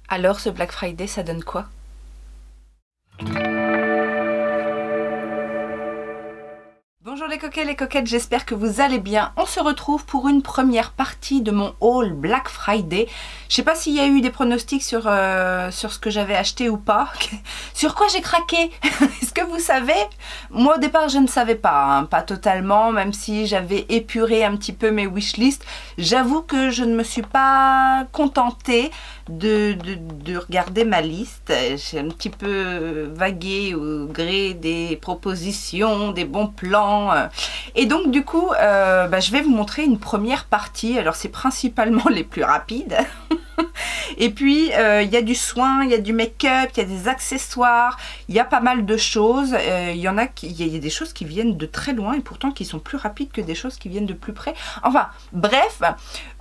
Alors ce Black Friday, ça donne quoi? Bonjour les coquets, les coquettes, j'espère que vous allez bien. On se retrouve pour une première partie de mon haul Black Friday. Je sais pas s'il y a eu des pronostics sur ce que j'avais acheté ou pas. Sur quoi j'ai craqué? Est-ce que vous savez? Moi au départ je ne savais pas, hein, pas totalement, même si j'avais épuré un petit peu mes wishlists. J'avoue que je ne me suis pas contentée de regarder ma liste. J'ai un petit peu vagué au gré des propositions, des bons plans. Et donc du coup, je vais vous montrer une première partie. Alors c'est principalement les plus rapides. Et puis il y a du soin, il y a du make-up, il y a des accessoires, il y a pas mal de choses. Il y a des choses qui viennent de très loin et pourtant qui sont plus rapides que des choses qui viennent de plus près. Enfin bref,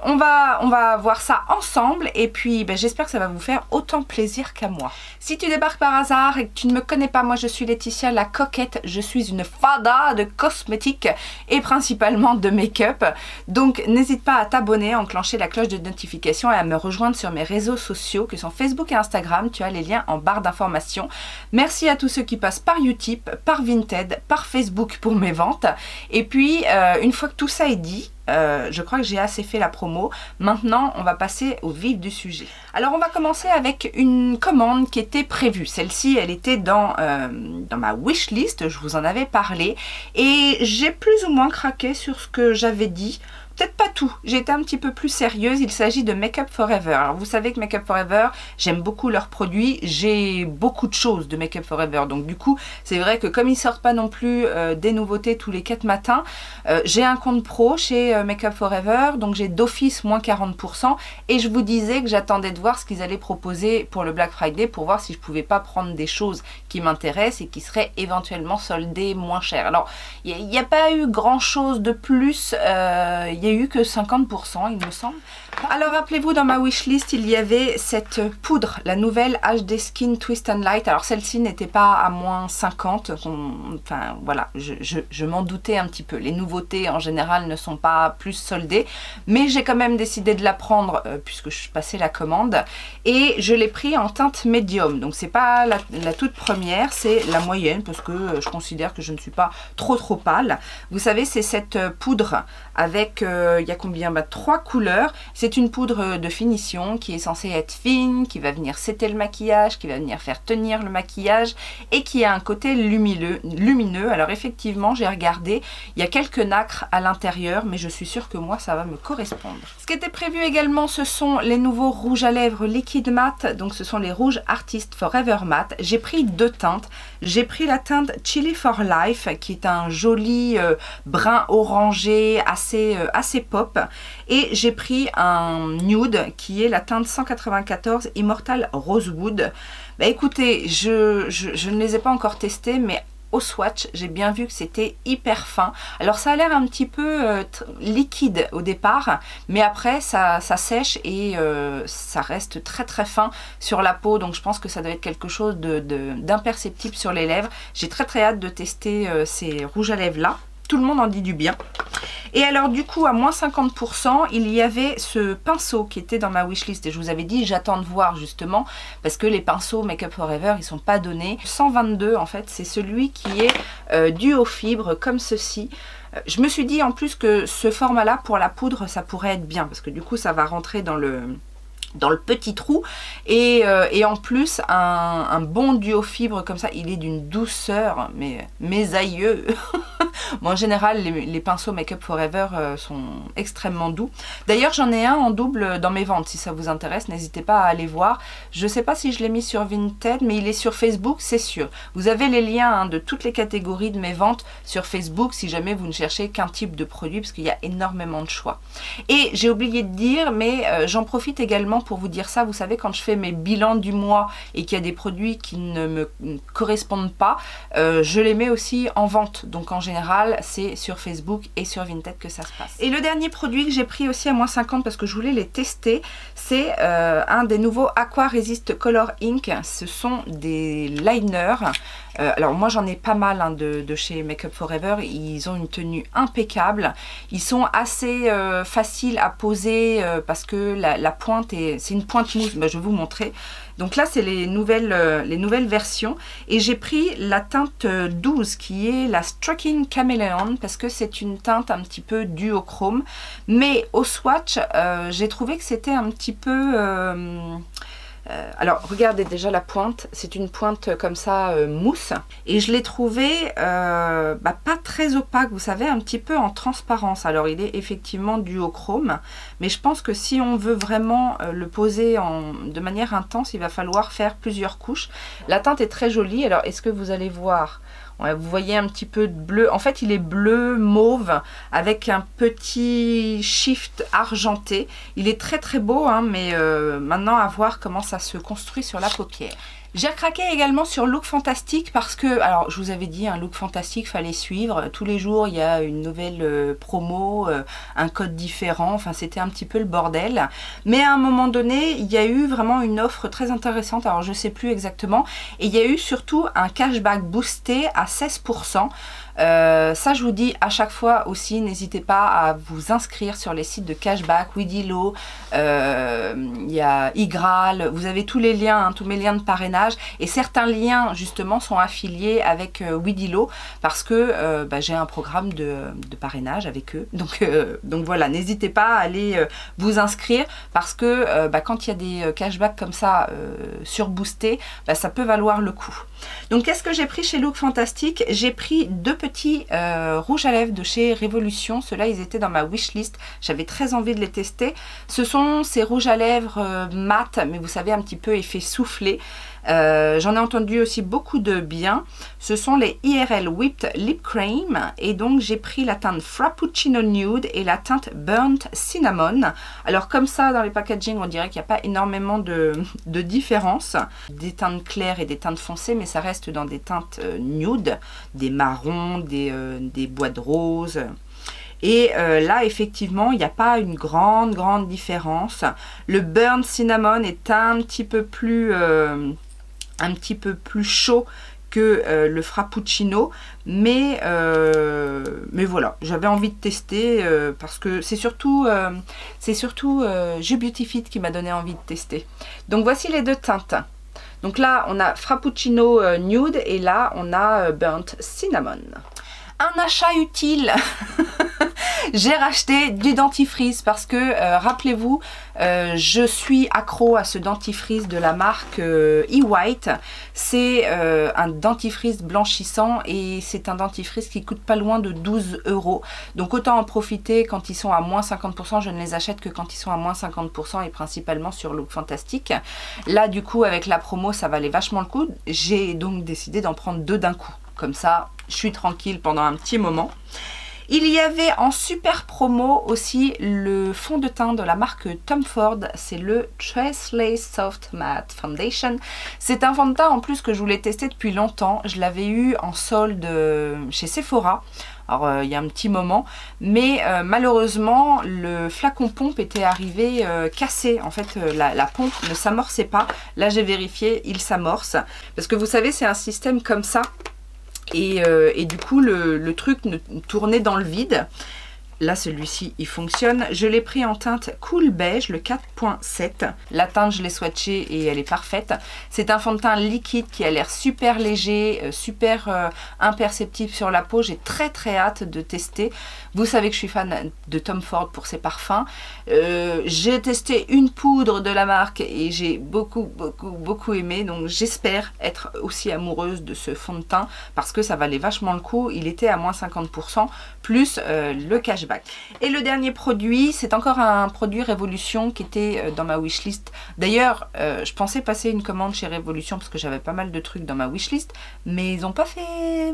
on va voir ça ensemble et puis j'espère que ça va vous faire autant plaisir qu'à moi. Si tu débarques par hasard et que tu ne me connais pas, moi je suis Laetitia la coquette, je suis une fada de cosmétiques et principalement de make-up. Donc n'hésite pas à t'abonner, à enclencher la cloche de notification et à me rejoindre sur mes réseaux sociaux que sont Facebook et Instagram. Tu as les liens en barre d'informations. Merci à tous ceux qui passent par Utip, par Vinted, par Facebook pour mes ventes. Et puis une fois que tout ça est dit, je crois que j'ai assez fait la promo. Maintenant, on va passer au vif du sujet. Alors, on va commencer avec une commande qui était prévue. Celle-ci, elle était dans ma wishlist. Je vous en avais parlé. Et j'ai plus ou moins craqué sur ce que j'avais dit. Peut-être pas tout, j'ai été un petit peu plus sérieuse, il s'agit de Make Up For Ever. Alors vous savez que Make Up For Ever, j'aime beaucoup leurs produits, j'ai beaucoup de choses de Make Up For Ever. Donc du coup, c'est vrai que comme ils sortent pas non plus des nouveautés tous les 4 matins, j'ai un compte pro chez Make Up For Ever, donc j'ai d'office moins 40%. Et je vous disais que j'attendais de voir ce qu'ils allaient proposer pour le Black Friday pour voir si je pouvais pas prendre des choses qui m'intéressent et qui seraient éventuellement soldées moins cher. Alors, il n'y a pas eu grand chose de plus, il n'y a eu que 50% il me semble. Alors rappelez-vous, dans ma wishlist il y avait cette poudre, la nouvelle HD Skin Twist and Light. Alors celle-ci n'était pas à moins 50, enfin voilà, je m'en doutais un petit peu. Les nouveautés en général ne sont pas plus soldées, mais j'ai quand même décidé de la prendre puisque je passais la commande et je l'ai pris en teinte médium. Donc c'est pas la toute première, c'est la moyenne parce que je considère que je ne suis pas trop pâle. Vous savez, c'est cette poudre avec il y a combien? 3 couleurs. C'est une poudre de finition qui est censée être fine, qui va venir setter le maquillage, qui va venir faire tenir le maquillage et qui a un côté lumineux. Alors effectivement, j'ai regardé, il y a quelques nacres à l'intérieur, mais je suis sûre que moi, ça va me correspondre. Ce qui était prévu également, ce sont les nouveaux rouges à lèvres liquide mat. Donc ce sont les rouges Artist Forever Matte. J'ai pris 2 teintes. J'ai pris la teinte Chili for Life, qui est un joli brun orangé, assez pop. Et j'ai pris un nude qui est la teinte 194 Immortal Rosewood. Écoutez, je ne les ai pas encore testés, mais au swatch, j'ai bien vu que c'était hyper fin. Alors ça a l'air un petit peu liquide au départ, mais après ça sèche et ça reste très fin sur la peau. Donc je pense que ça doit être quelque chose d'imperceptible sur les lèvres. J'ai très hâte de tester ces rouges à lèvres là. Tout le monde en dit du bien. Et alors du coup à moins 50%, il y avait ce pinceau qui était dans ma wishlist et je vous avais dit j'attends de voir justement parce que les pinceaux Make Up For Ever ils sont pas donnés. 122 en fait, c'est celui qui est duo fibre comme ceci. Je me suis dit en plus que ce format là pour la poudre ça pourrait être bien parce que du coup ça va rentrer dans le petit trou et en plus un bon duo fibre comme ça, il est d'une douceur, mais mes aïeux. Bon, en général les pinceaux Make Up For Ever sont extrêmement doux. D'ailleurs j'en ai un en double dans mes ventes, si ça vous intéresse n'hésitez pas à aller voir. Je sais pas si je l'ai mis sur Vinted, mais il est sur Facebook, c'est sûr. Vous avez les liens de toutes les catégories de mes ventes sur Facebook si jamais vous ne cherchez qu'un type de produit, parce qu'il y a énormément de choix. Et j'ai oublié de dire, mais j'en profite également pour vous dire ça. Vous savez, quand je fais mes bilans du mois et qu'il y a des produits qui ne me correspondent pas, je les mets aussi en vente. Donc en général, c'est sur Facebook et sur Vinted que ça se passe. Et le dernier produit que j'ai pris aussi à moins 50 parce que je voulais les tester, c'est un des nouveaux Aqua Resist Color Ink. Ce sont des liners Alors moi j'en ai pas mal hein, de chez Make Up For Ever, ils ont une tenue impeccable, ils sont assez faciles à poser parce que la pointe c'est une pointe mousse, ben, je vais vous montrer. Donc là c'est les nouvelles versions et j'ai pris la teinte 12 qui est la Striking Chameleon parce que c'est une teinte un petit peu duochrome, mais au swatch j'ai trouvé que c'était un petit peu... alors regardez déjà la pointe, c'est une pointe comme ça mousse et je l'ai trouvé pas très opaque, vous savez, un petit peu en transparence. Alors il est effectivement duochrome, mais je pense que si on veut vraiment le poser de manière intense, il va falloir faire plusieurs couches. La teinte est très jolie, alors est-ce que vous allez voir? Ouais, vous voyez un petit peu de bleu, en fait il est bleu mauve avec un petit shift argenté. Il est très très beau hein, mais maintenant à voir comment ça se construit sur la paupière. J'ai craqué également sur Look Fantastic parce que, alors je vous avais dit, un Look Fantastic fallait suivre. Tous les jours il y a une nouvelle promo, un code différent, enfin c'était un petit peu le bordel. Mais à un moment donné, il y a eu vraiment une offre très intéressante, alors je sais plus exactement. Et il y a eu surtout un cashback boosté à 16%. Ça je vous dis à chaque fois aussi, n'hésitez pas à vous inscrire sur les sites de cashback, Widilo, il y a Igral, vous avez tous les liens, hein, tous mes liens de parrainage et certains liens justement sont affiliés avec Widilo parce que j'ai un programme de parrainage avec eux, donc voilà, n'hésitez pas à aller vous inscrire parce que quand il y a des cashbacks comme ça surboostés, ça peut valoir le coup. Donc qu'est-ce que j'ai pris chez Look Fantastic? J'ai pris deux petits rouges à lèvres de chez Révolution. Ceux-là, ils étaient dans ma wishlist. J'avais très envie de les tester. Ce sont ces rouges à lèvres mat, mais vous savez, un petit peu effet soufflé. J'en ai entendu aussi beaucoup de bien. Ce sont les IRL Whipped Lip Cream et donc j'ai pris la teinte Frappuccino Nude et la teinte Burnt Cinnamon. Alors comme ça dans les packaging on dirait qu'il n'y a pas énormément de différence. Des teintes claires et des teintes foncées, mais ça reste dans des teintes nude, des marrons, des bois de rose. Et là effectivement il n'y a pas une grande différence. Le Burnt Cinnamon est un petit peu plus chaud que le Frappuccino, mais voilà, j'avais envie de tester parce que c'est surtout Ju Beauty Fit qui m'a donné envie de tester. Donc voici les deux teintes. Donc là on a Frappuccino Nude et là on a Burnt Cinnamon. Un achat utile. J'ai racheté du dentifrice parce que, rappelez-vous, je suis accro à ce dentifrice de la marque E-White. C'est un dentifrice blanchissant et c'est un dentifrice qui coûte pas loin de 12 €. Donc autant en profiter quand ils sont à moins 50%. Je ne les achète que quand ils sont à moins 50% et principalement sur Look Fantastic. Là, du coup, avec la promo, ça valait vachement le coup. J'ai donc décidé d'en prendre deux d'un coup. Comme ça, je suis tranquille pendant un petit moment. Il y avait en super promo aussi le fond de teint de la marque Tom Ford, c'est le Tressley Soft Matte Foundation. C'est un fond de teint en plus que je voulais tester depuis longtemps, je l'avais eu en solde chez Sephora. Alors il y a un petit moment, mais malheureusement le flacon pompe était arrivé cassé. En fait la pompe ne s'amorçait pas. Là j'ai vérifié, il s'amorce. Parce que vous savez c'est un système comme ça. Et du coup le truc tournait dans le vide. Là celui-ci il fonctionne. Je l'ai pris en teinte cool beige, le 4.7. La teinte je l'ai swatchée et elle est parfaite. C'est un fond de teint liquide qui a l'air super léger, super imperceptible sur la peau. J'ai très hâte de tester. Vous savez que je suis fan de Tom Ford pour ses parfums. J'ai testé une poudre de la marque et j'ai beaucoup aimé. Donc j'espère être aussi amoureuse de ce fond de teint parce que ça valait vachement le coup. Il était à moins 50% plus le cashback. Et le dernier produit, c'est encore un produit Révolution qui était dans ma wishlist. D'ailleurs, je pensais passer une commande chez Révolution parce que j'avais pas mal de trucs dans ma wishlist, mais ils n'ont pas fait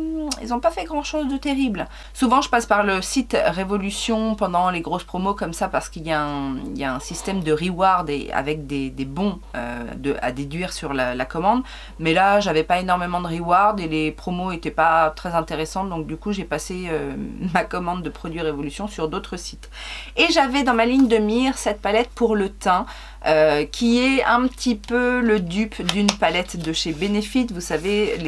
grand chose de terrible. Souvent, je passe par le site Révolution pendant les grosses promos comme ça parce qu'il y a un système de reward et avec des bons à déduire sur la commande. Mais là, j'avais pas énormément de reward et les promos étaient pas très intéressantes, donc du coup, j'ai passé ma commande de produits Révolution recommandations sur d'autres sites. Et j'avais dans ma ligne de mire cette palette pour le teint, qui est un petit peu le dupe d'une palette de chez Benefit. Vous savez,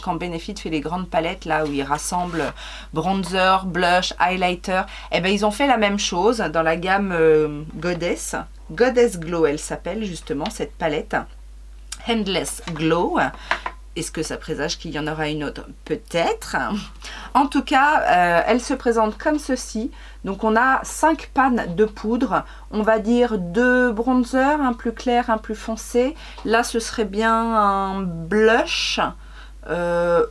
quand Benefit fait les grandes palettes, là où ils rassemblent bronzer, blush, highlighter, et ben ils ont fait la même chose dans la gamme Goddess. Goddess Glow, elle s'appelle justement cette palette. Endless Glow. Est-ce que ça présage qu'il y en aura une autre? Peut-être. En tout cas, elle se présente comme ceci. Donc on a 5 pannes de poudre. On va dire 2 bronzers, un plus clair, un plus foncé. Là, ce serait bien un blush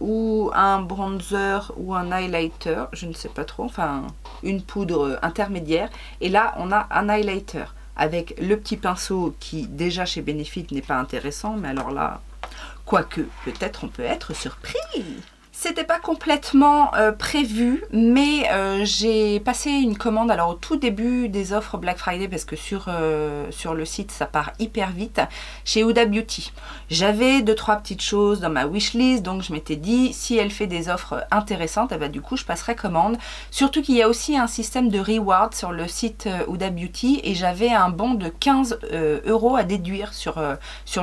ou un bronzer ou un highlighter. Je ne sais pas trop. Enfin, une poudre intermédiaire. Et là, on a un highlighter avec le petit pinceau qui, déjà chez Benefit, n'est pas intéressant. Mais alors là... Quoique, peut-être on peut être surpris. C'était pas complètement prévu, mais j'ai passé une commande alors au tout début des offres Black Friday, parce que sur le site ça part hyper vite, chez Huda Beauty. J'avais 2-3 petites choses dans ma wishlist, donc je m'étais dit si elle fait des offres intéressantes, eh ben, du coup je passerai commande. Surtout qu'il y a aussi un système de reward sur le site Huda Beauty, et j'avais un bon de 15 € à déduire sur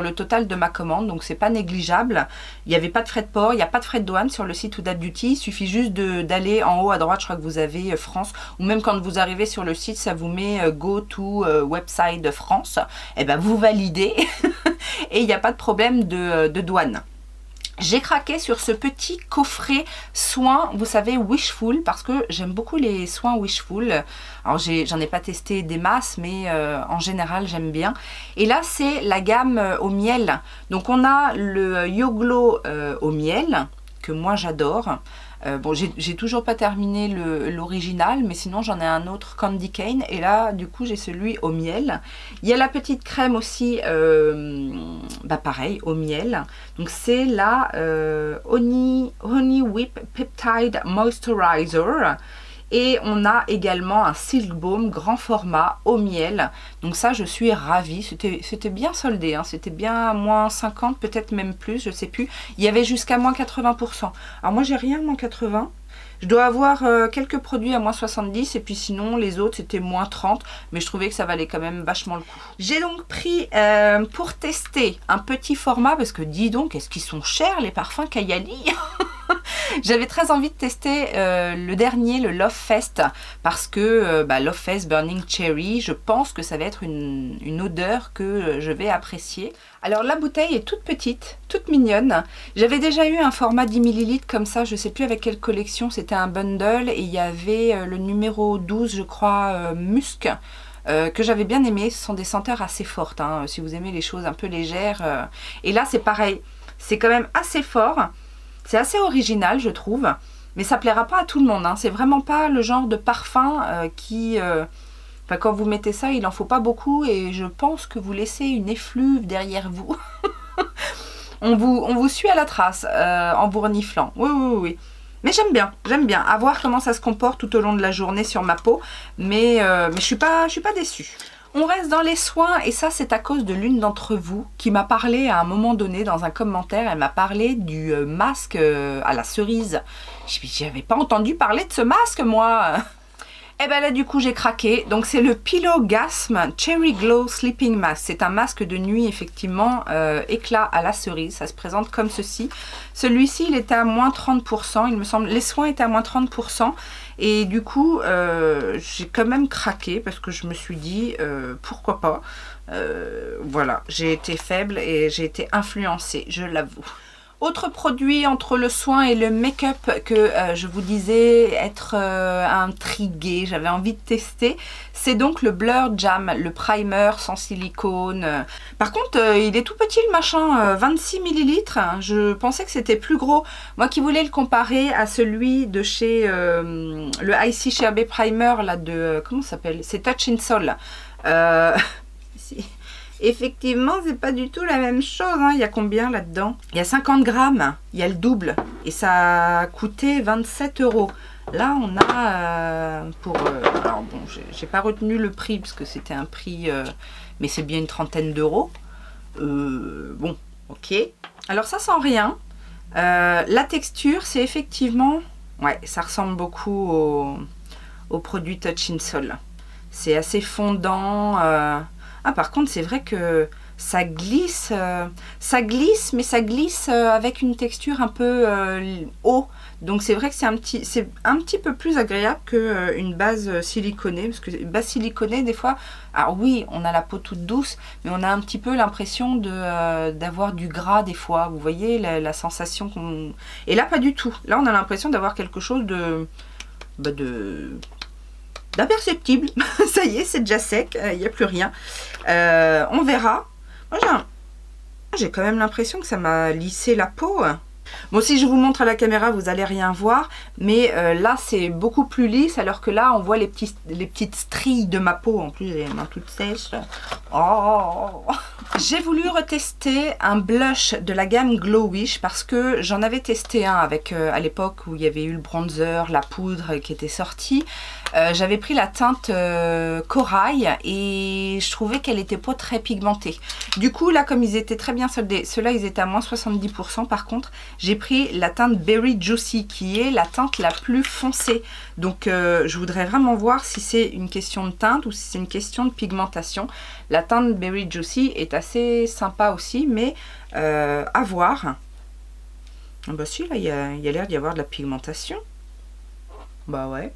le total de ma commande, donc c'est pas négligeable. Il n'y avait pas de frais de port, il n'y a pas de frais de douane sur le site Huda Beauty. Il suffit juste d'aller en haut à droite, je crois que vous avez France, ou même quand vous arrivez sur le site, ça vous met Go to website France. Et ben vous validez et il n'y a pas de problème de douane. J'ai craqué sur ce petit coffret soins, vous savez, Wishful, parce que j'aime beaucoup les soins Wishful. Alors j'en ai pas testé des masses, mais en général j'aime bien. Et là c'est la gamme au miel. Donc on a le Yo Glow au miel, que moi j'adore. Bon, j'ai toujours pas terminé l'original, mais sinon j'en ai un autre Candy Cane, et là du coup j'ai celui au miel. Il y a la petite crème aussi, bah pareil, au miel. Donc c'est la Honey Whip Peptide Moisturizer. Et on a également un Silk Balm grand format au miel. Donc ça, je suis ravie. C'était bien soldé, hein. C'était bien à moins 50, peut-être même plus, je sais plus. Il y avait jusqu'à moins 80%. Alors moi, j'ai rien à moins 80. Je dois avoir quelques produits à moins 70, et puis sinon les autres c'était moins 30, mais je trouvais que ça valait quand même vachement le coup. J'ai donc pris pour tester un petit format, parce que dis donc, est-ce qu'ils sont chers les parfums Kayali. J'avais très envie de tester le dernier, le Love Fest, parce que Love Fest Burning Cherry, je pense que ça va être une odeur que je vais apprécier. Alors la bouteille est toute petite, toute mignonne. J'avais déjà eu un format 10 ml comme ça, je ne sais plus avec quelle collection, c'était un bundle, et il y avait le numéro 12, je crois, Musc, que j'avais bien aimé. Ce sont des senteurs assez fortes, hein, si vous aimez les choses un peu légères. Et là c'est pareil, c'est quand même assez fort. C'est assez original, je trouve, mais ça plaira pas à tout le monde, hein. C'est vraiment pas le genre de parfum qui... Enfin, quand vous mettez ça, il en faut pas beaucoup, et je pense que vous laissez une effluve derrière vous. on vous suit à la trace en vous reniflant. Oui, oui, oui. Mais j'aime bien. À voir comment ça se comporte tout au long de la journée sur ma peau, mais je suis pas déçue. On reste dans les soins, et ça c'est à cause de l'une d'entre vous qui m'a parlé à un moment donné dans un commentaire. Elle m'a parlé du masque à la cerise. J'avais pas entendu parler de ce masque moi. Et ben là du coup j'ai craqué. Donc c'est le Pillow Gasm Cherry Glow Sleeping Mask. C'est un masque de nuit effectivement, éclat à la cerise. Ça se présente comme ceci. Celui-ci il était à moins 30%, il me semble. Les soins étaient à moins 30%. Et du coup j'ai quand même craqué, parce que je me suis dit pourquoi pas. Voilà, j'ai été faible et j'ai été influencée, je l'avoue. Autre produit entre le soin et le make-up que je vous disais être intriguée, j'avais envie de tester, c'est donc le Blur Jam, le primer sans silicone. Par contre, il est tout petit le machin, 26 ml. Je pensais que c'était plus gros. Moi qui voulais le comparer à celui de chez le Icy Sherbet Primer, là de... comment ça s'appelle? C'est Touch in Sol. Effectivement, c'est pas du tout la même chose, hein. Il y a combien là-dedans? Il y a 50 grammes, il y a le double, et ça a coûté 27 €. Là, on a pour... alors bon, j'ai pas retenu le prix, parce que c'était un prix... mais c'est bien une trentaine d'euros. Bon, ok. Alors ça sent rien. La texture, c'est effectivement... ouais, ça ressemble beaucoup au produit Touch in Sol. C'est assez fondant. Ah, par contre, c'est vrai que ça glisse, mais ça glisse avec une texture un peu haut. Donc c'est vrai que c'est un petit peu plus agréable qu'une base siliconée. Parce que base siliconée, des fois, alors oui, on a la peau toute douce, mais on a un petit peu l'impression d'avoir du gras des fois. Vous voyez la sensation qu'on... Et là, pas du tout. Là, on a l'impression d'avoir quelque chose d'imperceptible. Ça y est, c'est déjà sec, il n'y a plus rien. On verra. Moi, j'ai quand même l'impression que ça m'a lissé la peau. Bon, si je vous montre à la caméra, vous n'allez rien voir, mais là, c'est beaucoup plus lisse, alors que là, on voit les petites stries de ma peau. En plus, j'ai les mains toutes sèches. Oh. J'ai voulu retester un blush de la gamme Glow Wish, parce que j'en avais testé un avec, à l'époque où il y avait eu le bronzer, la poudre qui était sortie. J'avais pris la teinte corail et je trouvais qu'elle n'était pas très pigmentée. Du coup, là, comme ils étaient très bien soldés, ceux-là, ils étaient à moins 70%. Par contre, j'ai pris la teinte Berry Juicy, qui est la teinte la plus foncée. Donc, je voudrais vraiment voir si c'est une question de teinte ou si c'est une question de pigmentation. La teinte Berry Juicy est assez sympa aussi, mais à voir. Ah bah si, là, il y a l'air d'y avoir de la pigmentation. Bah ouais.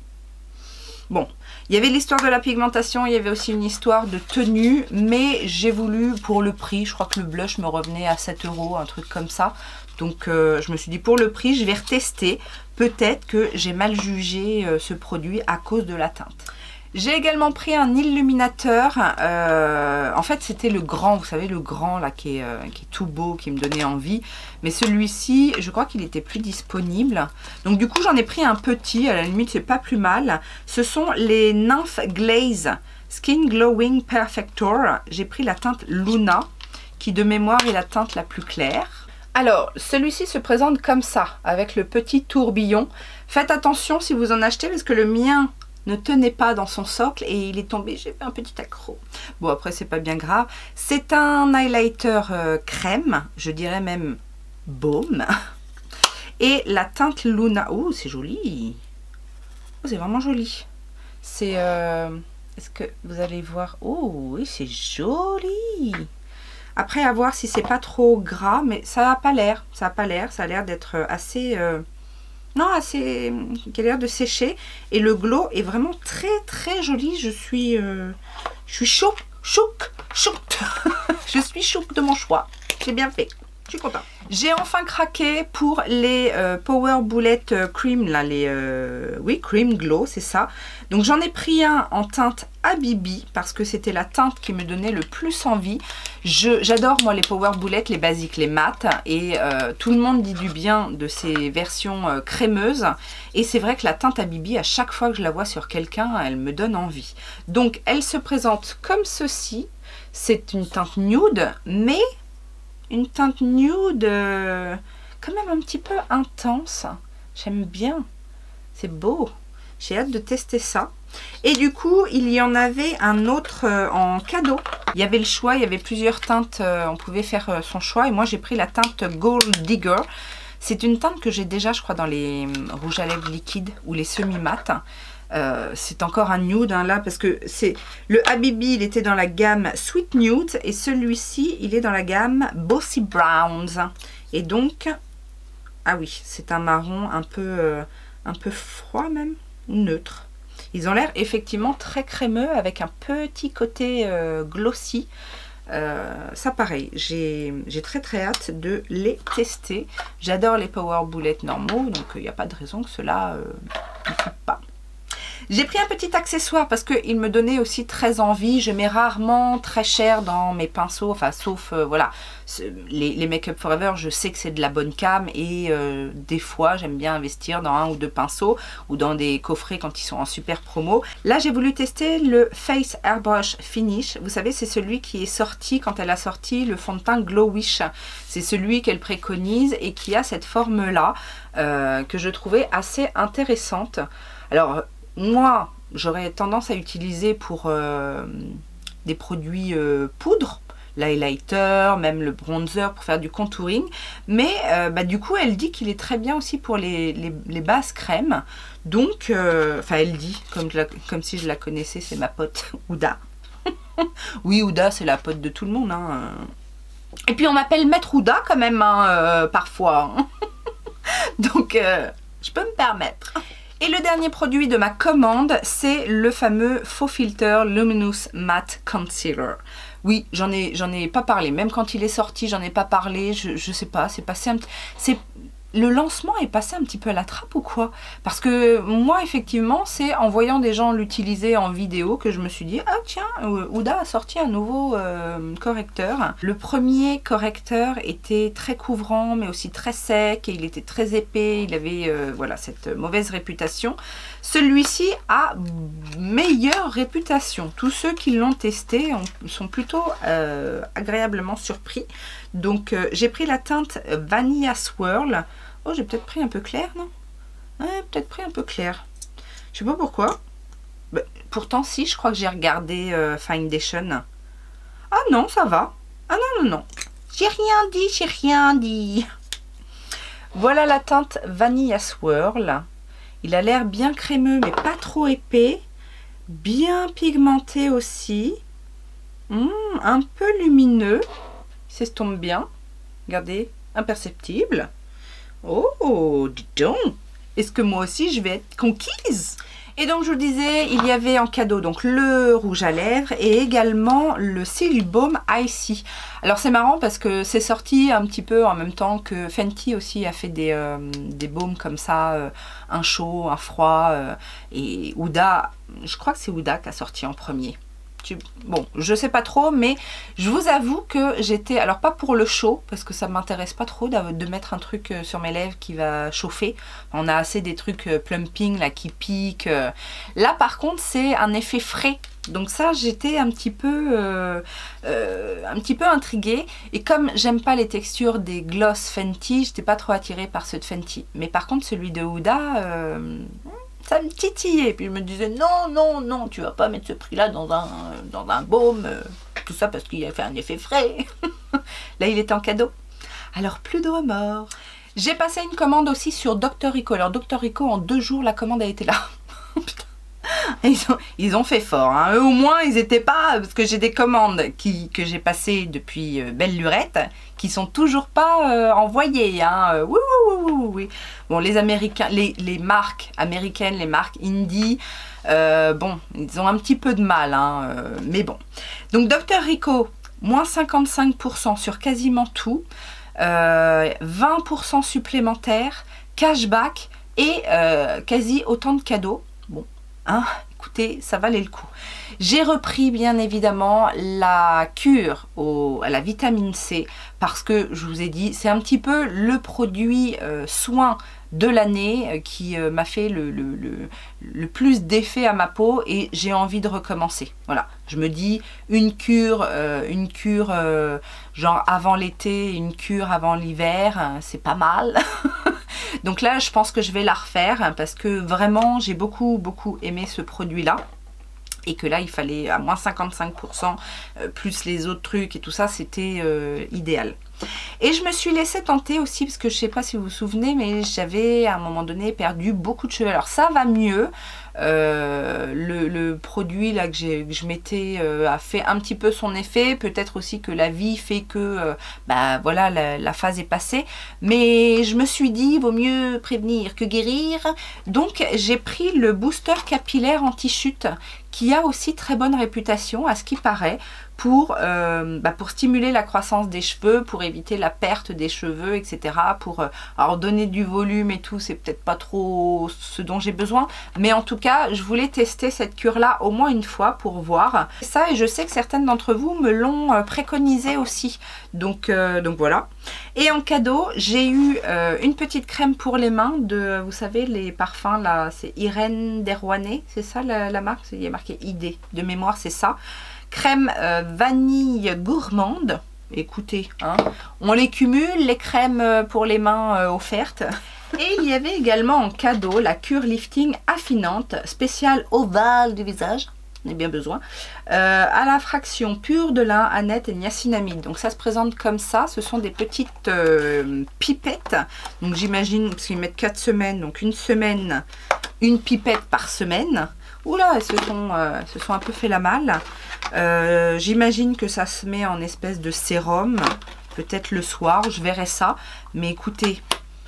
Bon, il y avait l'histoire de la pigmentation, il y avait aussi une histoire de tenue, mais j'ai voulu, pour le prix, je crois que le blush me revenait à 7 €, un truc comme ça. Donc je me suis dit, pour le prix, je vais retester. Peut-être que j'ai mal jugé ce produit à cause de la teinte. J'ai également pris un illuminateur. En fait, c'était le grand, vous savez, le grand là qui est tout beau, qui me donnait envie. Mais celui-ci, je crois qu'il était plus disponible. Donc du coup, j'en ai pris un petit. À la limite, c'est pas plus mal. Ce sont les Nymph Glaze Skin Glowing Perfector. J'ai pris la teinte Luna, qui de mémoire est la teinte la plus claire. Alors, celui-ci se présente comme ça, avec le petit tourbillon. Faites attention si vous en achetez, parce que le mien ne tenait pas dans son socle et il est tombé, j'ai fait un petit accroc. Bon, après, c'est pas bien grave. C'est un highlighter crème, je dirais même baume. Et la teinte Luna, oh, c'est joli. Oh, c'est vraiment joli. C'est, est-ce que vous allez voir? Oh, oui, c'est joli. Après, à voir si c'est pas trop gras, mais ça n'a pas l'air. Ça n'a pas l'air, ça a l'air d'être assez... non, assez... qui a l'air de sécher. Et le glow est vraiment très très joli. Je suis chouque. Je suis chouque de mon choix. J'ai bien fait. Je suis contente. J'ai enfin craqué pour les Power Bullet Cream, là, oui, Cream Glow, c'est ça. Donc j'en ai pris un en teinte Habibi, parce que c'était la teinte qui me donnait le plus envie. J'adore, moi, les Power Bullet, les basiques, les mat, et tout le monde dit du bien de ces versions crémeuses. Et c'est vrai que la teinte Habibi, à chaque fois que je la vois sur quelqu'un, elle me donne envie. Donc elle se présente comme ceci. C'est une teinte nude, mais... une teinte nude quand même un petit peu intense. J'aime bien. C'est beau. J'ai hâte de tester ça. Et du coup, il y en avait un autre en cadeau. Il y avait le choix, il y avait plusieurs teintes. On pouvait faire son choix. Et moi, j'ai pris la teinte Gold Digger. C'est une teinte que j'ai déjà, je crois, dans les rouges à lèvres liquides ou les semi-mat. C'est encore un nude hein, là, parce que c'est le Habibi, il était dans la gamme Sweet Nude et celui-ci il est dans la gamme Bossy Browns. Et donc, ah oui, c'est un marron un peu froid même, ou neutre. Ils ont l'air effectivement très crémeux avec un petit côté glossy. Ça pareil, j'ai très très hâte de les tester. J'adore les Power Bullet normaux, donc il n'y a pas de raison que cela ne coupe pas. J'ai pris un petit accessoire parce qu'il me donnait aussi très envie. Je mets rarement très cher dans mes pinceaux, enfin sauf voilà, les Make Up For Ever, je sais que c'est de la bonne cam et des fois j'aime bien investir dans un ou deux pinceaux ou dans des coffrets quand ils sont en super promo. Là j'ai voulu tester le Face Airbrush Finish. Vous savez, c'est celui qui est sorti quand elle a sorti le fond de teint Glow Wish. C'est celui qu'elle préconise et qui a cette forme là que je trouvais assez intéressante. Alors moi, j'aurais tendance à utiliser pour des produits poudre, l'highlighter, même le bronzer pour faire du contouring. Mais du coup, elle dit qu'il est très bien aussi pour les bases crèmes. Donc, enfin, elle dit, comme si je la connaissais, c'est ma pote Ouda. Oui, Ouda, c'est la pote de tout le monde. Hein. Et puis, on m'appelle Maître Ouda quand même, hein, parfois. Donc, je peux me permettre. Et le dernier produit de ma commande, c'est le fameux Faux Filter Luminous Matte Concealer. Oui, j'en ai pas parlé. Même quand il est sorti, j'en ai pas parlé. Je sais pas, c'est passé un petit... Le lancement est passé un petit peu à la trappe ou quoi? Parce que moi, effectivement, c'est en voyant des gens l'utiliser en vidéo que je me suis dit, ah tiens, Ouda a sorti un nouveau correcteur. Le premier correcteur était très couvrant, mais aussi très sec, et il était très épais, il avait voilà, cette mauvaise réputation. Celui-ci a meilleure réputation. Tous ceux qui l'ont testé sont plutôt agréablement surpris. Donc j'ai pris la teinte Vanilla Swirl. Oh, j'ai peut-être pris un peu clair, non? Ouais, peut-être pris un peu clair. Je sais pas pourquoi. Bah, pourtant, si, je crois que j'ai regardé Foundation. Ah non, ça va. Ah non, non, non. J'ai rien dit, j'ai rien dit. Voilà la teinte Vanilla Swirl. Il a l'air bien crémeux, mais pas trop épais. Bien pigmenté aussi. Un peu lumineux. Il s'estompe bien. Regardez, imperceptible. Oh, dis donc. Est-ce que moi aussi je vais être conquise? Et donc je vous disais, il y avait en cadeau donc le rouge à lèvres et également le Seal Balm Icy. Alors c'est marrant parce que c'est sorti un petit peu en même temps que Fenty aussi a fait des baumes comme ça, un chaud, un froid. Et Ouda, je crois que c'est Ouda qui a sorti en premier. Bon, je sais pas trop, mais je vous avoue que j'étais, alors pas pour le chaud, parce que ça m'intéresse pas trop de mettre un truc sur mes lèvres qui va chauffer. On a assez des trucs plumping là qui piquent. Là par contre c'est un effet frais. Donc ça j'étais un petit peu intriguée. Et comme j'aime pas les textures des gloss Fenty, j'étais pas trop attirée par ceux de Fenty. Mais par contre celui de Ouda... ça me titillait, puis je me disais non, non, non, tu vas pas mettre ce prix là dans un baume, tout ça parce qu'il a fait un effet frais. Là il était en cadeau, alors plus de remords. J'ai passé une commande aussi sur Dr. Rico. Alors Dr. Rico, en 2 jours la commande a été là. Putain. Ils ont fait fort, hein. Eux au moins ils étaient pas, parce que j'ai des commandes que j'ai passées depuis belle lurette qui sont toujours pas envoyées, hein. Oui, oui, oui, oui, oui. Bon, les Américains, les marques américaines, les marques indie, bon, ils ont un petit peu de mal, hein, mais bon. Donc Dr. Rico, moins 55% sur quasiment tout, 20% supplémentaire, cashback et quasi autant de cadeaux. Bon, hein, écoutez, ça valait le coup. J'ai repris bien évidemment la cure à la vitamine C parce que je vous ai dit, c'est un petit peu le produit soin de l'année qui m'a fait le plus d'effet à ma peau et j'ai envie de recommencer. Voilà, je me dis une cure genre avant l'été, une cure avant l'hiver, c'est pas mal. Donc là, je pense que je vais la refaire parce que vraiment, j'ai beaucoup aimé ce produit-là. Et que là, il fallait à moins 55%, plus les autres trucs et tout ça, c'était idéal. Et je me suis laissée tenter aussi, parce que je ne sais pas si vous vous souvenez, mais j'avais à un moment donné perdu beaucoup de cheveux. Alors ça va mieux. Le produit là que je mettais a fait un petit peu son effet, peut-être aussi que la vie fait que bah voilà, la phase est passée, mais je me suis dit vaut mieux prévenir que guérir, donc j'ai pris le booster capillaire anti-chute qui a aussi très bonne réputation à ce qui paraît pour stimuler la croissance des cheveux, pour éviter la perte des cheveux, etc. Pour alors donner du volume et tout, c'est peut-être pas trop ce dont j'ai besoin, mais en tout cas, je voulais tester cette cure-là au moins une fois pour voir. Ça, et je sais que certaines d'entre vous me l'ont préconisé aussi. Donc voilà. Et en cadeau, j'ai eu une petite crème pour les mains de, vous savez, les parfums là, c'est Irène Derouanet, c'est ça la marque, il y a marqué ID, de mémoire c'est ça. Crème vanille gourmande. Écoutez, hein, on les cumule, les crèmes pour les mains offertes. Et il y avait également en cadeau la cure lifting affinante spéciale ovale du visage. on a bien besoin. À la fraction pure de lin, aneth et niacinamide. Donc ça se présente comme ça, ce sont des petites pipettes. Donc j'imagine, parce qu'ils mettent 4 semaines, donc une semaine, une pipette par semaine. Oula, elles se sont un peu fait la malle. J'imagine que ça se met en espèce de sérum, peut-être le soir, je verrai ça. Mais écoutez,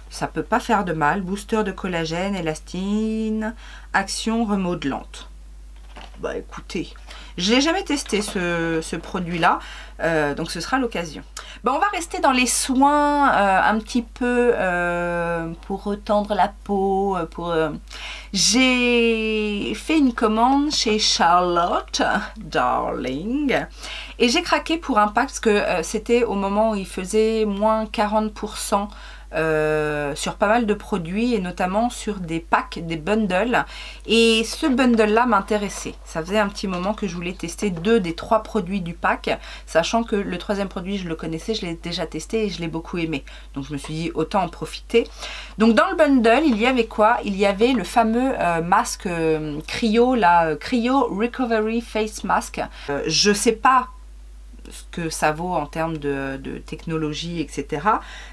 ça peut pas faire de mal. Booster de collagène, élastine, action remodelante. Bah écoutez, je l'ai jamais testé ce produit-là, donc ce sera l'occasion. Bon, on va rester dans les soins un petit peu pour retendre la peau. J'ai fait une commande chez Charlotte Darling et j'ai craqué pour un pack parce que c'était au moment où il faisait moins 40% sur pas mal de produits et notamment sur des packs, des bundles, et ce bundle là m'intéressait. Ça faisait un petit moment que je voulais tester 2 des 3 produits du pack, sachant que le 3e produit je le connaissais, je l'ai déjà testé et je l'ai beaucoup aimé, donc je me suis dit autant en profiter. Donc dans le bundle il y avait quoi? Il y avait le fameux masque Cryo, la Cryo Recovery Face Mask. Je sais pas ce que ça vaut en termes de technologie, etc.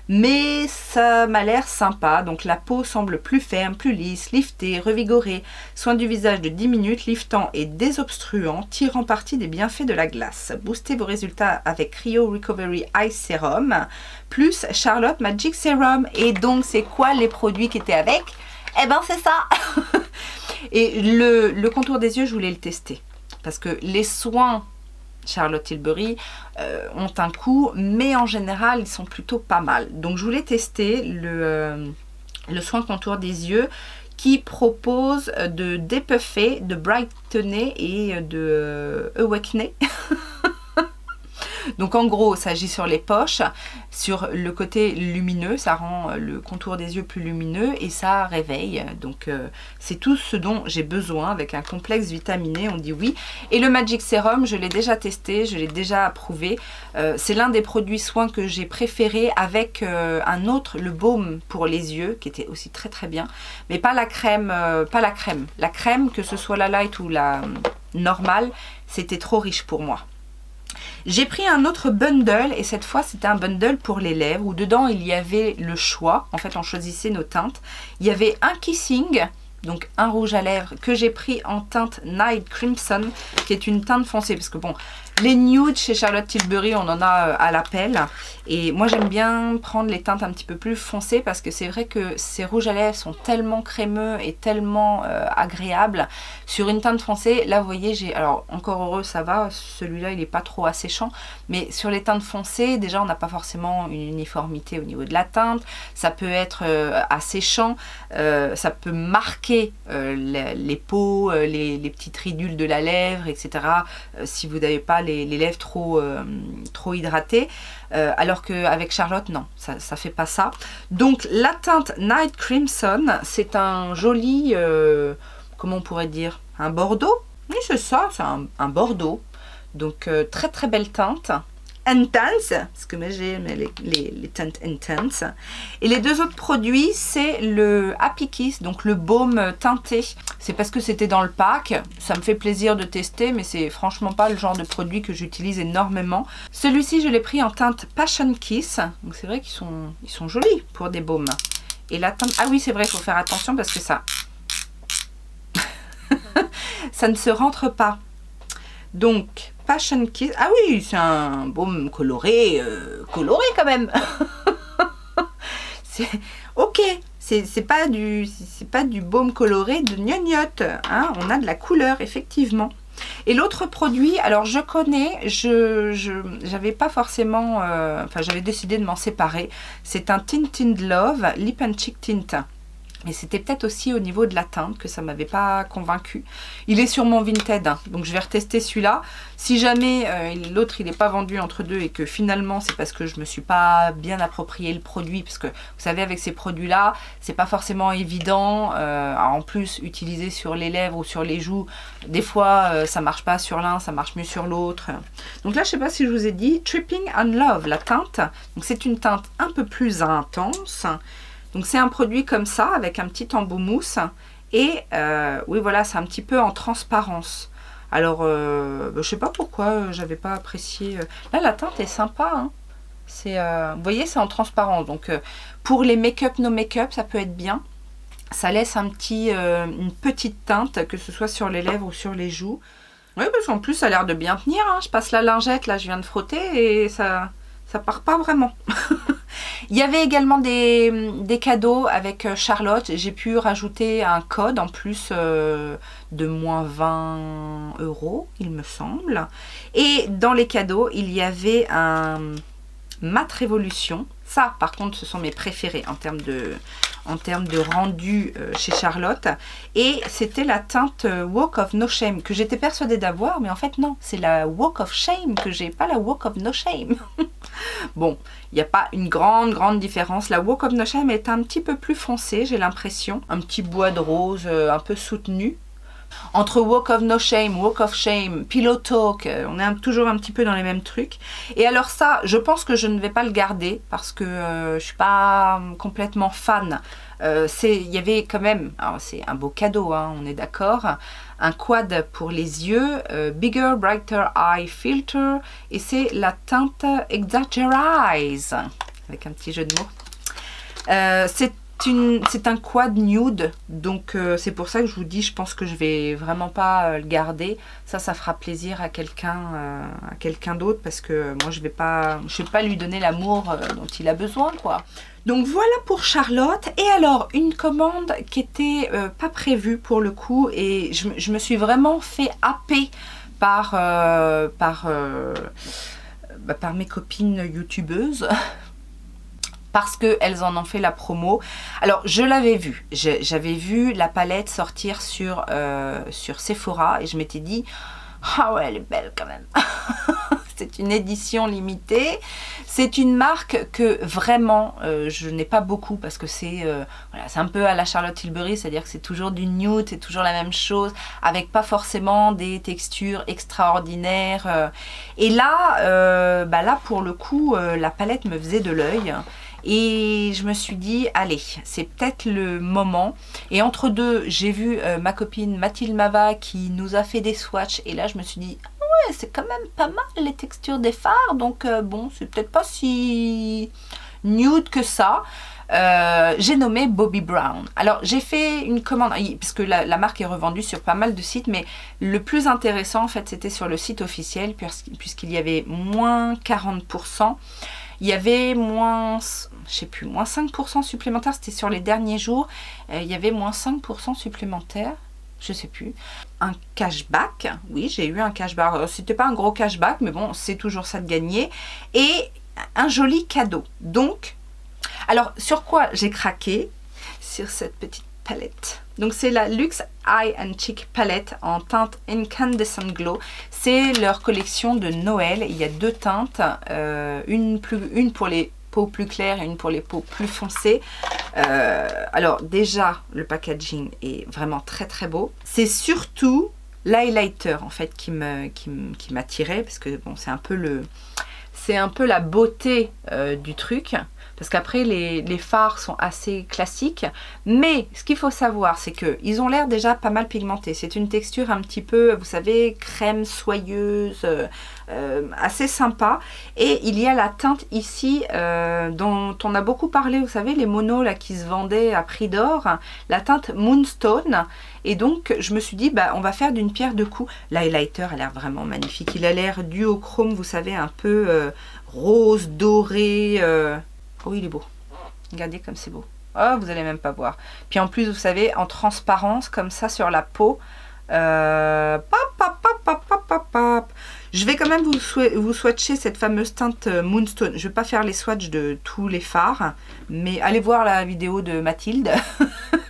Mais ça m'a l'air sympa. Donc la peau semble plus ferme, plus lisse, liftée, revigorée. Soin du visage de 10 minutes, liftant et désobstruant, tirant parti des bienfaits de la glace. Boostez vos résultats avec Cryo Recovery Ice Serum, plus Charlotte Magic Serum. Et donc c'est quoi les produits qui étaient avec? Eh ben c'est ça. Et le contour des yeux, je voulais le tester. Parce que les soins Charlotte Tilbury ont un coût, mais en général ils sont plutôt pas mal. Donc je voulais tester le soin contour des yeux qui propose de dépuffer, de brightenner et de awakener. Donc en gros ça agit sur les poches, sur le côté lumineux, ça rend le contour des yeux plus lumineux et ça réveille. Donc c'est tout ce dont j'ai besoin avec un complexe vitaminé, on dit oui. Et le Magic Serum, je l'ai déjà testé, je l'ai déjà approuvé. C'est l'un des produits soins que j'ai préféré avec un autre, le baume pour les yeux, qui était aussi très très bien. Mais pas la crème, La crème, que ce soit la light ou la normale, c'était trop riche pour moi. J'ai pris un autre bundle et cette fois c'était un bundle pour les lèvres où dedans il y avait le choix, en fait on choisissait nos teintes. Il y avait un kissing, donc un rouge à lèvres que j'ai pris en teinte Night Crimson, qui est une teinte foncée parce que bon, les nudes chez Charlotte Tilbury on en a à l'appel et moi j'aime bien prendre les teintes un petit peu plus foncées parce que c'est vrai que ces rouges à lèvres sont tellement crémeux et tellement agréables sur une teinte foncée. Là vous voyez, j'ai, alors encore heureux ça va, celui-là il n'est pas trop asséchant, mais sur les teintes foncées déjà on n'a pas forcément une uniformité au niveau de la teinte, ça peut être asséchant, ça peut marquer les peaux, les petites ridules de la lèvre, etc. Si vous n'avez pas les lèvres trop hydratées, alors qu'avec Charlotte non, ça fait pas ça. Donc la teinte Night Crimson, c'est un joli, comment on pourrait dire, un bordeaux. Oui c'est ça, c'est un bordeaux. Donc très très belle teinte. Intense, parce que moi j'aime les teintes intense. Et les 2 autres produits, c'est le Happy Kiss, donc le baume teinté. C'est parce que c'était dans le pack, ça me fait plaisir de tester, mais c'est franchement pas le genre de produit que j'utilise énormément. Celui-ci, je l'ai pris en teinte Passion Kiss, donc c'est vrai qu'ils sont jolis pour des baumes. Et la teinte, ah oui c'est vrai, il faut faire attention parce que ça, ça ne se rentre pas. Donc Passion Kiss, ah oui c'est un baume coloré, coloré quand même. C'est ok, c'est pas du baume coloré de gnognotte, hein, on a de la couleur effectivement. Et l'autre produit, alors je connais, j'avais pas forcément, enfin j'avais décidé de m'en séparer, c'est un Tinted Love Lip and Cheek Tint. Mais c'était peut-être aussi au niveau de la teinte que ça m'avait pas convaincu. Il est sur mon Vinted, hein, donc je vais retester celui-là. Si jamais l'autre il n'est pas vendu entre deux et que finalement c'est parce que je me suis pas bien approprié le produit, parce que vous savez avec ces produits-là, c'est pas forcément évident. En plus utiliser sur les lèvres ou sur les joues, des fois ça marche pas sur l'un, ça marche mieux sur l'autre. Donc là je sais pas si je vous ai dit, Tripping on Love, la teinte. Donc c'est une teinte un peu plus intense. Donc c'est un produit comme ça avec un petit embout mousse et oui voilà, c'est un petit peu en transparence. Alors, je sais pas pourquoi j'avais pas apprécié. Là, la teinte est sympa. Hein. Vous voyez, c'est en transparence. Donc, pour les make-up, no make-up, ça peut être bien. Ça laisse une petite teinte, que ce soit sur les lèvres ou sur les joues. Oui, parce qu'en plus, ça a l'air de bien tenir. Hein. Je passe la lingette, là, je viens de frotter et ça part pas vraiment. Il y avait également des cadeaux avec Charlotte. J'ai pu rajouter un code en plus de moins 20 €, il me semble. Et dans les cadeaux, il y avait un Matte Révolution. Ça, par contre, ce sont mes préférés en termes de rendu chez Charlotte. Et c'était la teinte Walk of No Shame que j'étais persuadée d'avoir, mais en fait non, c'est la Walk of Shame que j'ai, pas la Walk of No Shame. Bon, il n'y a pas une grande différence. La Walk of No Shame est un petit peu plus foncée, j'ai l'impression. Un petit bois de rose un peu soutenu. Entre Walk of No Shame, Walk of Shame, Pillow Talk, on est toujours un petit peu dans les mêmes trucs. Et alors ça, je pense que je ne vais pas le garder parce que je ne suis pas complètement fan. Il y avait quand même, c'est un beau cadeau, hein, on est d'accord, un quad pour les yeux, Bigger Brighter Eye Filter, et c'est la teinte Exaggerize, avec un petit jeu de mots. C'est un quad nude, donc c'est pour ça que je vous dis, je pense que je vais vraiment pas le garder. Ça fera plaisir à quelqu'un d'autre, parce que moi je vais pas lui donner l'amour dont il a besoin, quoi. Donc voilà pour Charlotte. Et alors une commande qui était pas prévue pour le coup, et je me suis vraiment fait happer par mes copines youtubeuses. Parce qu'elles en ont fait la promo. Alors, je l'avais vu. J'avais vu la palette sortir sur Sephora. Et je m'étais dit, ah ouais, elle est belle quand même. C'est une édition limitée. C'est une marque que vraiment, je n'ai pas beaucoup. Parce que c'est un peu à la Charlotte Tilbury. C'est-à-dire que c'est toujours du nude, c'est toujours la même chose. Avec pas forcément des textures extraordinaires. Et là, là pour le coup, la palette me faisait de l'œil. Et je me suis dit, allez, c'est peut-être le moment. Et entre deux, j'ai vu ma copine Mathilde Mava qui nous a fait des swatchs. Et là, je me suis dit, ah ouais, c'est quand même pas mal les textures des fards. Donc bon, c'est peut-être pas si nude que ça. J'ai nommé Bobbi Brown. Alors j'ai fait une commande, parce que la marque est revendue sur pas mal de sites, mais le plus intéressant en fait c'était sur le site officiel, puisqu'il y avait moins 40%. Il y avait moins, je sais plus, moins 5% supplémentaire, c'était sur les derniers jours. Il y avait moins 5% supplémentaire, je sais plus. Un cashback, oui, j'ai eu un cashback. C'était pas un gros cashback, mais bon, c'est toujours ça de gagner. Et un joli cadeau. Donc, alors, sur quoi j'ai craqué? Sur cette petite palette. Donc, c'est la Luxe Eye and Cheek Palette en teinte Incandescent Glow. C'est leur collection de Noël. Il y a deux teintes, une pour les peaux plus claires et une pour les peaux plus foncées. Alors, déjà, le packaging est vraiment très très beau. C'est surtout l'highlighter en fait qui m'attirait, parce que bon, c'est un peu la beauté du truc. Parce qu'après, les fards sont assez classiques. Mais ce qu'il faut savoir, c'est qu'ils ont l'air déjà pas mal pigmentés. C'est une texture un petit peu, vous savez, crème soyeuse, assez sympa. Et il y a la teinte ici, dont on a beaucoup parlé, vous savez, les monos là, qui se vendaient à prix d'or. La teinte Moonstone. Et donc, je me suis dit, bah, on va faire d'une pierre deux coups. L'highlighter a l'air vraiment magnifique. Il a l'air duochrome, vous savez, un peu rose, doré. Oh, il est beau. Regardez comme c'est beau. Oh, vous allez même pas voir. Puis en plus, vous savez, en transparence, comme ça, sur la peau. Je vais quand même vous swatcher cette fameuse teinte Moonstone. Je vais pas faire les swatchs de tous les fards. Mais allez voir la vidéo de Mathilde.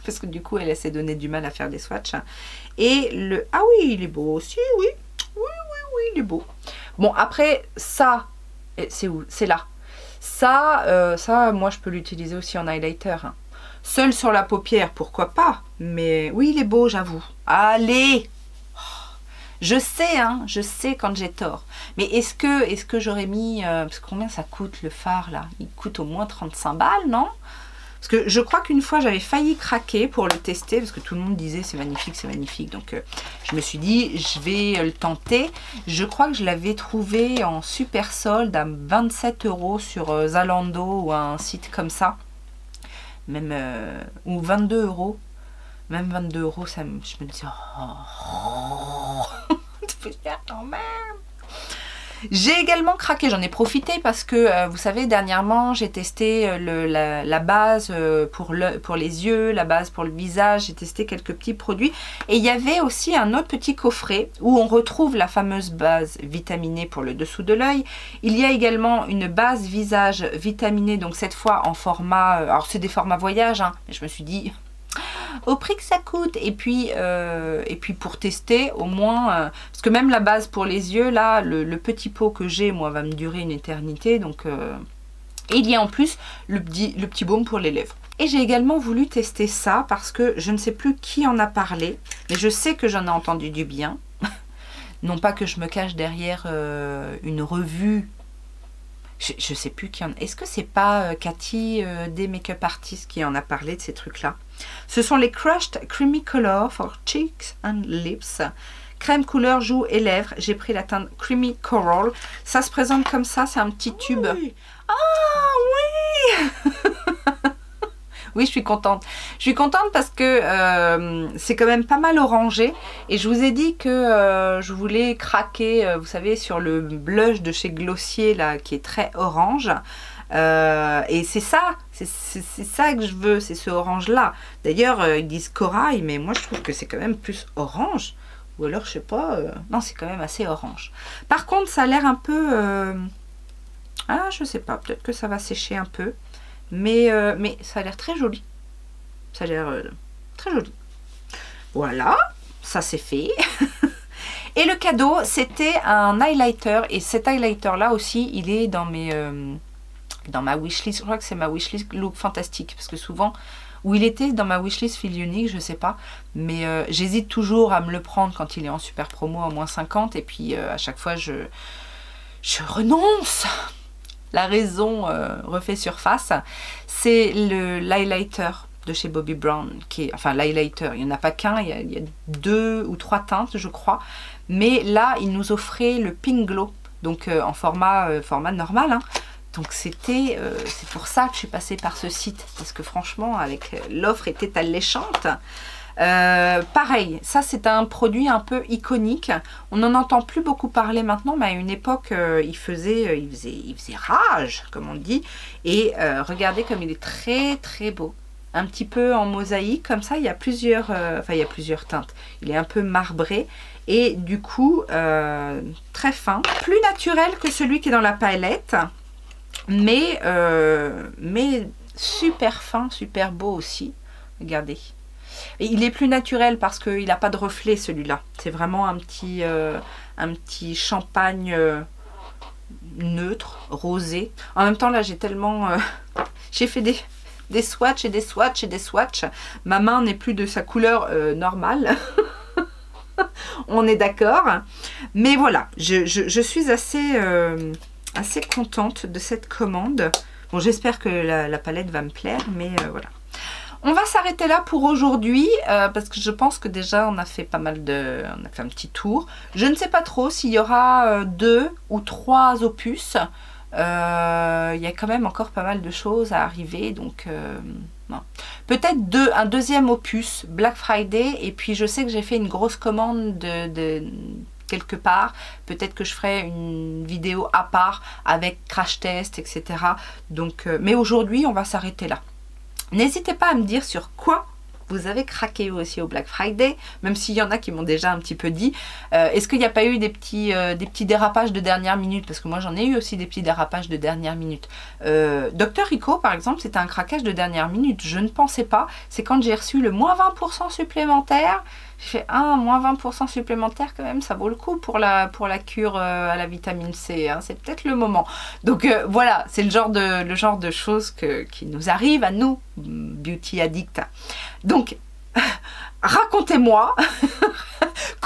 Parce que du coup, elle s'est donné du mal à faire des swatchs. Et le... Ah oui, il est beau aussi, oui. Oui, il est beau. Bon, après, ça... C'est où? C'est là. Ça, moi, je peux l'utiliser aussi en highlighter. Hein. Seul sur la paupière, pourquoi pas? Mais oui, il est beau, j'avoue. Allez! Je sais, hein, je sais quand j'ai tort. Mais est-ce que j'aurais mis... parce que combien ça coûte le fard, là? Il coûte au moins 35 balles, non? Parce que je crois qu'une fois j'avais failli craquer pour le tester, parce que tout le monde disait c'est magnifique, c'est magnifique. Donc je me suis dit je vais le tenter. Je crois que je l'avais trouvé en super solde à 27 € sur Zalando ou un site comme ça. Même, ou 22 €. Même 22 €, ça me, je me dis oh, quand même. J'ai également craqué, j'en ai profité parce que vous savez, dernièrement j'ai testé la base pour les yeux, la base pour le visage, j'ai testé quelques petits produits et il y avait aussi un autre petit coffret où on retrouve la fameuse base vitaminée pour le dessous de l'œil. Il y a également une base visage vitaminée, donc cette fois en format, alors c'est des formats voyage, hein, mais je me suis dit au prix que ça coûte, et puis pour tester au moins, parce que même la base pour les yeux là, le petit pot que j'ai moi va me durer une éternité, donc et il y a en plus le petit baume pour les lèvres. Et j'ai également voulu tester ça parce que je ne sais plus qui en a parlé, mais je sais que j'en ai entendu du bien. Non pas que je me cache derrière une revue. Je sais plus qui en... Est-ce que c'est pas Cathy des Make-up Artists qui en a parlé de ces trucs-là? Ce sont les Crushed Creamy Color for Cheeks and Lips. Crème couleur joues et lèvres. J'ai pris la teinte Creamy Coral. Ça se présente comme ça, c'est un petit tube. Oui. Ah oui. Oui, je suis contente. Je suis contente parce que c'est quand même pas mal orangé. Et je vous ai dit que je voulais craquer, vous savez, sur le blush de chez Glossier, là, qui est très orange. Et c'est ça que je veux, c'est ce orange-là. D'ailleurs, ils disent corail, mais moi, je trouve que c'est quand même plus orange. Ou alors, je sais pas, non, c'est quand même assez orange. Par contre, ça a l'air un peu... Ah, je sais pas, peut-être que ça va sécher un peu. Mais ça a l'air très joli. Ça a l'air très joli. Voilà, ça c'est fait. Et le cadeau, c'était un highlighter. Et cet highlighter-là aussi, il est dans ma wishlist. Je crois que c'est ma wishlist Look Fantastique. Parce que souvent, où il était dans ma wishlist Fil Unique, je sais pas. Mais j'hésite toujours à me le prendre quand il est en super promo à moins 50. Et puis à chaque fois, je renonce. La raison refait surface, c'est l'highlighter de chez Bobbi Brown, qui est, enfin l'highlighter, il n'y en a pas qu'un, il y a 2 ou 3 teintes je crois, mais là il nous offrait le Pink Glow, donc en format normal, hein. Donc c'est pour ça que je suis passée par ce site, parce que franchement avec l'offre était alléchante. Pareil, ça c'est un produit un peu iconique. On n'en entend plus beaucoup parler maintenant, mais à une époque il faisait rage, comme on dit. Et regardez comme il est très très beau. Un petit peu en mosaïque, comme ça, il y a plusieurs teintes. Il est un peu marbré et du coup très fin, plus naturel que celui qui est dans la palette, mais super fin, super beau aussi. Regardez. Et il est plus naturel parce qu'il n'a pas de reflet celui-là. C'est vraiment un petit champagne neutre, rosé. En même temps là j'ai tellement... j'ai fait des swatchs et des swatchs et des swatchs. Ma main n'est plus de sa couleur normale. On est d'accord. Mais voilà, je suis assez contente de cette commande. Bon, j'espère que la palette va me plaire, mais voilà. On va s'arrêter là pour aujourd'hui parce que je pense que déjà on a fait pas mal de... On a fait un petit tour. Je ne sais pas trop s'il y aura 2 ou 3 opus. Il y a quand même encore pas mal de choses à arriver. Donc peut-être un deuxième opus Black Friday. Et puis je sais que j'ai fait une grosse commande de quelque part. Peut-être que je ferai une vidéo à part avec crash test, etc. Donc, mais aujourd'hui on va s'arrêter là. N'hésitez pas à me dire sur quoi vous avez craqué aussi au Black Friday, même s'il y en a qui m'ont déjà un petit peu dit. Est-ce qu'il n'y a pas eu des petits dérapages de dernière minute? Parce que moi j'en ai eu aussi des petits dérapages de dernière minute. Dr Rico par exemple, c'était un craquage de dernière minute. Je ne pensais pas. C'est quand j'ai reçu le moins 20% supplémentaire. J'ai fait moins 20% supplémentaire quand même, ça vaut le coup pour la cure à la vitamine C, hein, c'est peut-être le moment. Donc voilà, c'est le genre de choses qui nous arrivent à nous, beauty addicts. Donc racontez-moi,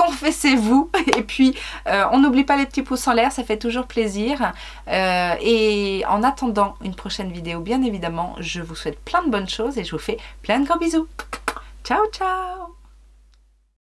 confessez-vous. Et puis, on n'oublie pas les petits pouces en l'air, ça fait toujours plaisir. Et en attendant une prochaine vidéo, bien évidemment, je vous souhaite plein de bonnes choses et je vous fais plein de gros bisous. Ciao, ciao!